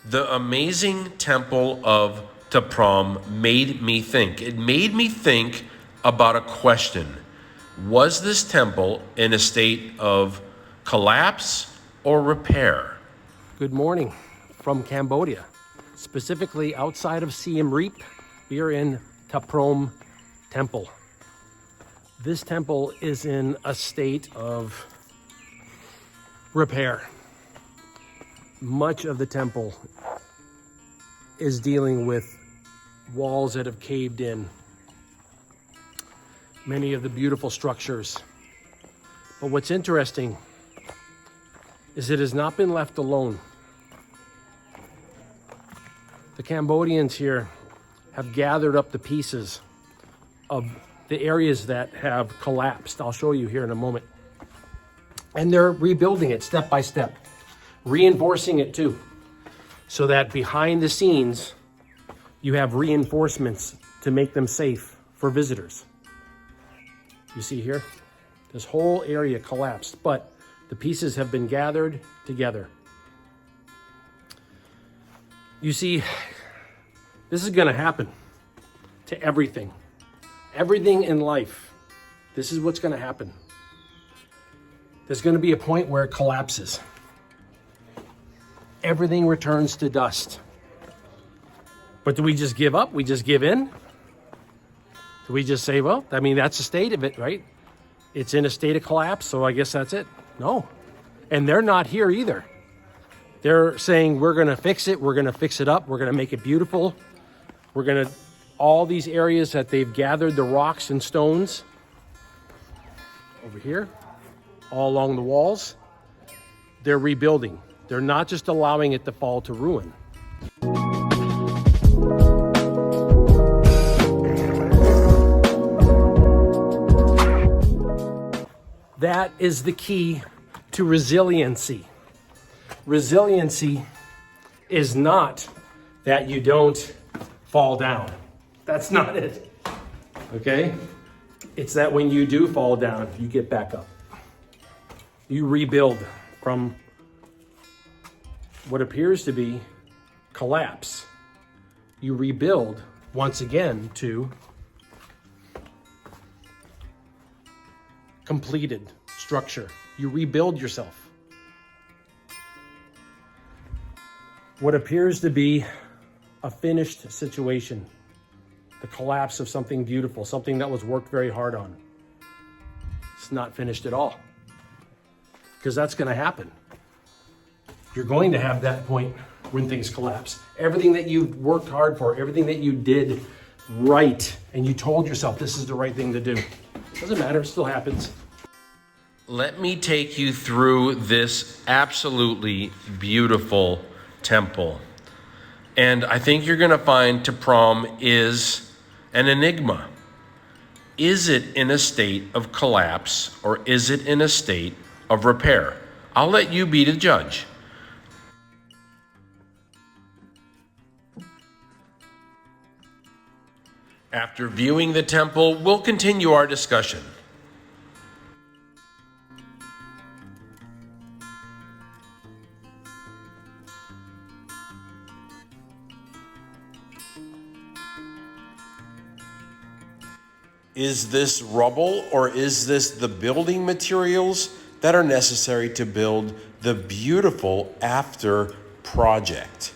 The amazing temple of Prohm made me think. It made me think about a question. Was this temple in a state of collapse or repair? Good morning from Cambodia, specifically outside of Siem Reap. We are in Prohm Temple. This temple is in a state of repair. Much of the temple is dealing with walls that have caved in. Many of the beautiful structures. But what's interesting is it has not been left alone. The Cambodians here have gathered up the pieces of the areas that have collapsed. I'll show you here in a moment. And they're rebuilding it step by step, reinforcing it too, so that behind the scenes, you have reinforcements to make them safe for visitors. You see here, this whole area collapsed, but the pieces have been gathered together. You see, this is gonna happen to everything. Everything in life, this is what's gonna happen. There's gonna be a point where it collapses. Everything returns to dust. But do we just give up? We just give in? Do we just say, well, I mean, that's the state of it, right? It's in a state of collapse, so I guess that's it. No. And they're not here either. They're saying, we're gonna fix it, we're gonna fix it up, we're gonna make it beautiful. We're gonna, all these areas that they've gathered the rocks and stones over here, all along the walls, they're rebuilding. They're not just allowing it to fall to ruin. That is the key to resiliency. Resiliency is not that you don't fall down. That's not it, okay? It's that when you do fall down, you get back up. You rebuild from what appears to be collapse. You rebuild once again to completed structure. You rebuild yourself. What appears to be a finished situation, the collapse of something beautiful, something that was worked very hard on. It's not finished at all, because that's going to happen. You're going to have that point when things collapse. Everything that you've worked hard for, everything that you did right, and you told yourself this is the right thing to do. Doesn't matter, it still happens. Let me take you through this absolutely beautiful temple. And I think you're gonna find Prohm is an enigma. Is it in a state of collapse or is it in a state of repair? I'll let you be the judge. After viewing the temple, we'll continue our discussion. Is this rubble or is this the building materials that are necessary to build the beautiful after project?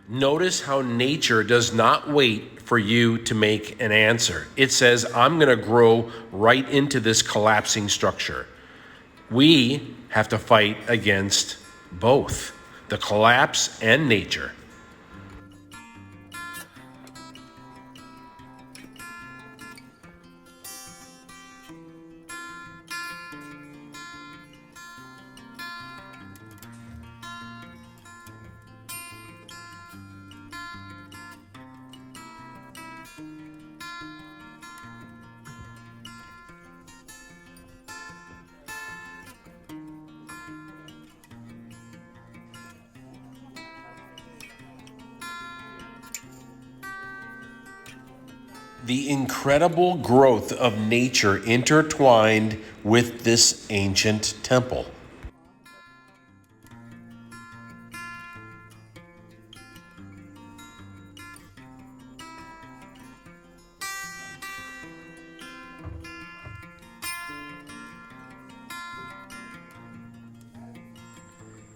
Notice how nature does not wait for you to make an answer. It says, I'm going to grow right into this collapsing structure. We have to fight against both the collapse and nature. the incredible growth of nature intertwined with this ancient temple.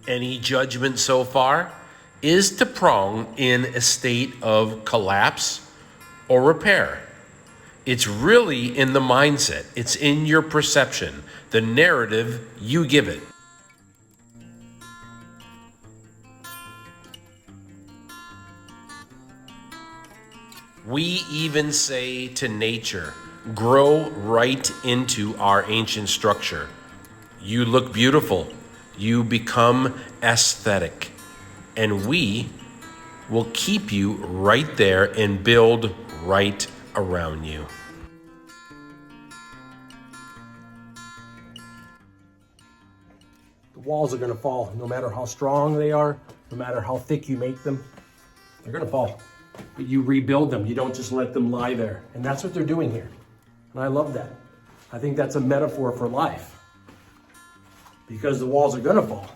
Any judgment so far? Is the Prohm in a state of collapse or repair? It's really in the mindset. It's in your perception, the narrative you give it. We even say to nature, grow right into our ancient structure. You look beautiful. You become aesthetic. And we will keep you right there and build right around you. The walls are going to fall no matter how strong they are, no matter how thick you make them. They're going to fall. But you rebuild them. You don't just let them lie there. And that's what they're doing here. And I love that. I think that's a metaphor for life. Because the walls are going to fall.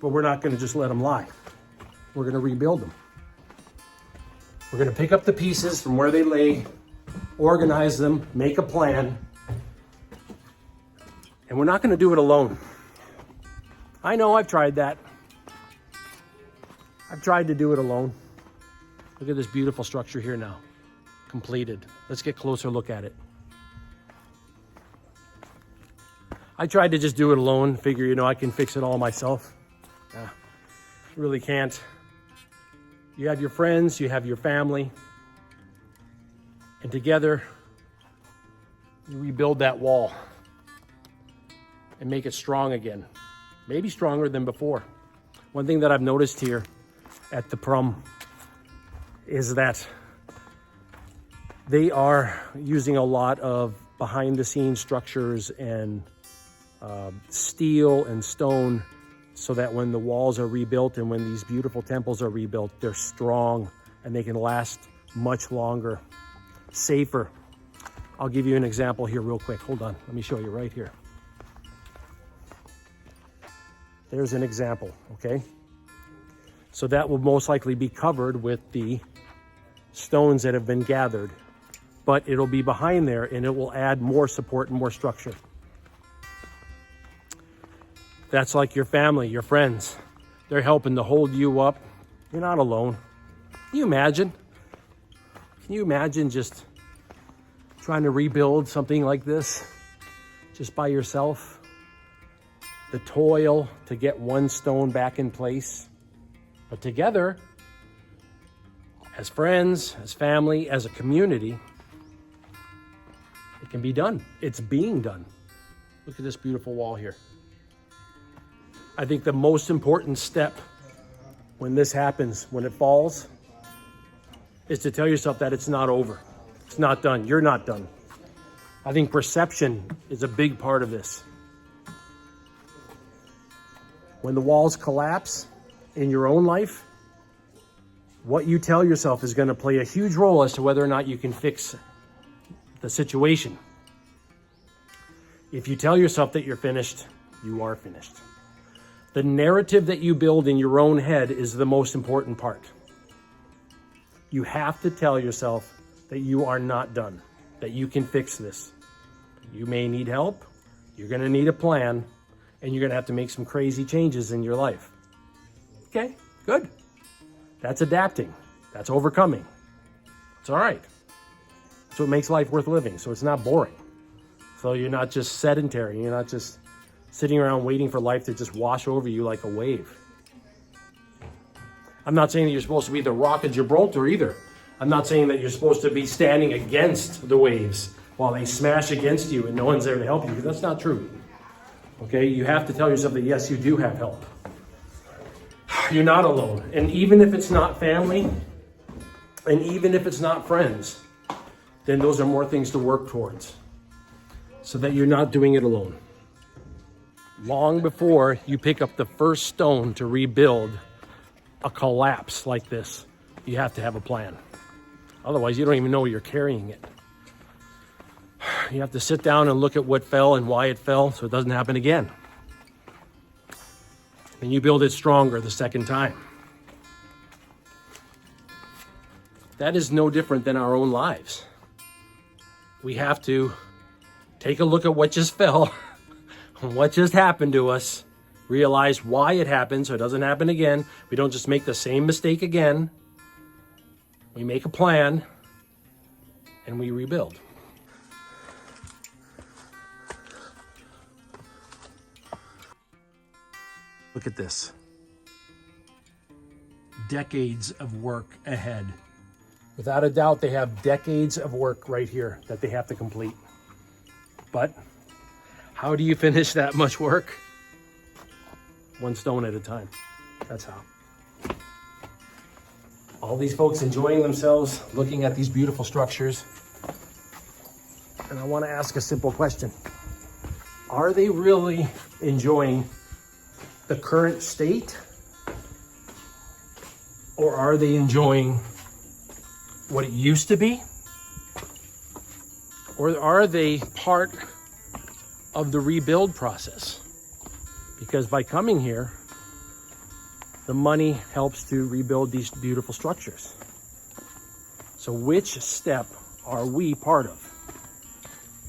But we're not going to just let them lie. We're going to rebuild them. We're going to pick up the pieces from where they lay, organize them, make a plan. And we're not going to do it alone. I know I've tried that. I've tried to do it alone. Look at this beautiful structure here now. Completed. Let's get a closer look at it. I tried to just do it alone, figure, I can fix it all myself. Really can't. You have your friends, you have your family, and together you rebuild that wall and make it strong again. Maybe stronger than before. One thing that I've noticed here at the Prohm is that they are using a lot of behind-the-scenes structures and steel and stone so that when the walls are rebuilt and when these beautiful temples are rebuilt, they're strong and they can last much longer, safer. I'll give you an example here real quick. Hold on, let me show you right here. There's an example, okay? So that will most likely be covered with the stones that have been gathered, but it'll be behind there and it will add more support and more structure. That's like your family, your friends. They're helping to hold you up. You're not alone. Can you imagine? Can you imagine just trying to rebuild something like this just by yourself? The toil to get one stone back in place. But together, as friends, as family, as a community, it can be done. It's being done. Look at this beautiful wall here. I think the most important step when this happens, when it falls, is to tell yourself that it's not over. It's not done. You're not done. I think perception is a big part of this. When the walls collapse in your own life, what you tell yourself is going to play a huge role as to whether or not you can fix the situation. If you tell yourself that you're finished, you are finished. The narrative that you build in your own head is the most important part. You have to tell yourself that you are not done, that you can fix this. You may need help, you're going to need a plan, and you're going to have to make some crazy changes in your life. Okay, good. That's adapting. That's overcoming. It's all right. That's what makes life worth living, so it's not boring. So you're not just sedentary, you're not just sitting around waiting for life to just wash over you like a wave. I'm not saying that you're supposed to be the Rock of Gibraltar either. I'm not saying that you're supposed to be standing against the waves while they smash against you and no one's there to help you, because that's not true. Okay, you have to tell yourself that yes, you do have help. You're not alone. And even if it's not family, and even if it's not friends, then those are more things to work towards so that you're not doing it alone. Long before you pick up the first stone to rebuild a collapse like this, you have to have a plan. Otherwise, you don't even know you're carrying it. You have to sit down and look at what fell and why it fell so it doesn't happen again. And you build it stronger the second time. That is no different than our own lives. We have to take a look at what just fell, what just happened to us, realize why it happened so it doesn't happen again. We don't just make the same mistake again. We make a plan and we rebuild. Look at this. Decades of work ahead. Without a doubt, they have decades of work right here that they have to complete. But how do you finish that much work? One stone at a time. That's how. All these folks enjoying themselves, looking at these beautiful structures. And I want to ask a simple question. Are they really enjoying the current state? Or are they enjoying what it used to be? Or are they part of the rebuild process? Because by coming here, the money helps to rebuild these beautiful structures. So which step are we part of?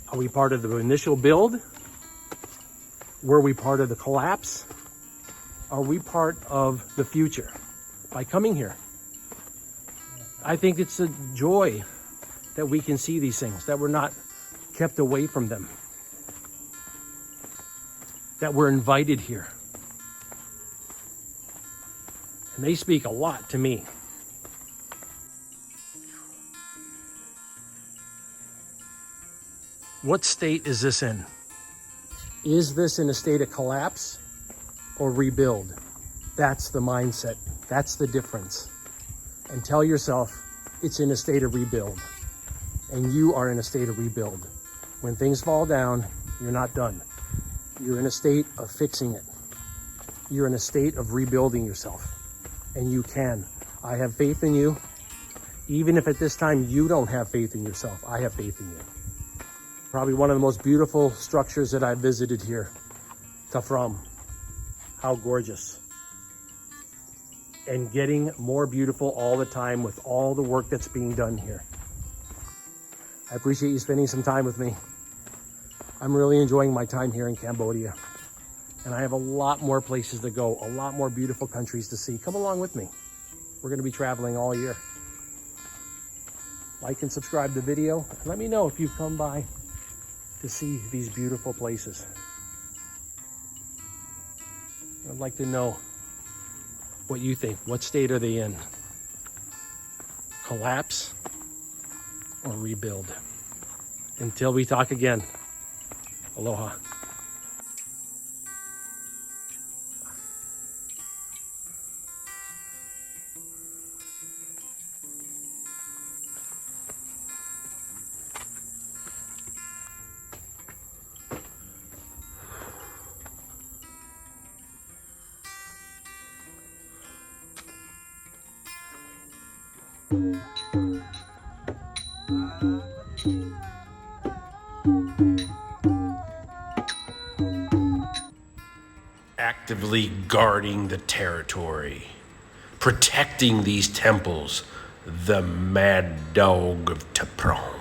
Are we part of the initial build? Were we part of the collapse? Are we part of the future by coming here? I think it's a joy that we can see these things, that we're not kept away from them, that we're invited here. And they speak a lot to me. What state is this in? Is this in a state of collapse or rebuild? That's the mindset. That's the difference. And tell yourself it's in a state of rebuild. And you are in a state of rebuild. When things fall down, you're not done. You're in a state of fixing it. You're in a state of rebuilding yourself. And you can. I have faith in you. Even if at this time you don't have faith in yourself, I have faith in you. Probably one of the most beautiful structures that I've visited here. Prohm. How gorgeous. And getting more beautiful all the time with all the work that's being done here. I appreciate you spending some time with me. I'm really enjoying my time here in Cambodia. And I have a lot more places to go, a lot more beautiful countries to see. Come along with me. We're going to be traveling all year. Like and subscribe to the video. Let me know if you've come by to see these beautiful places. I'd like to know what you think. What state are they in? Collapse or rebuild? Until we talk again, aloha. Actively guarding the territory, protecting these temples, the mad dog of Prohm.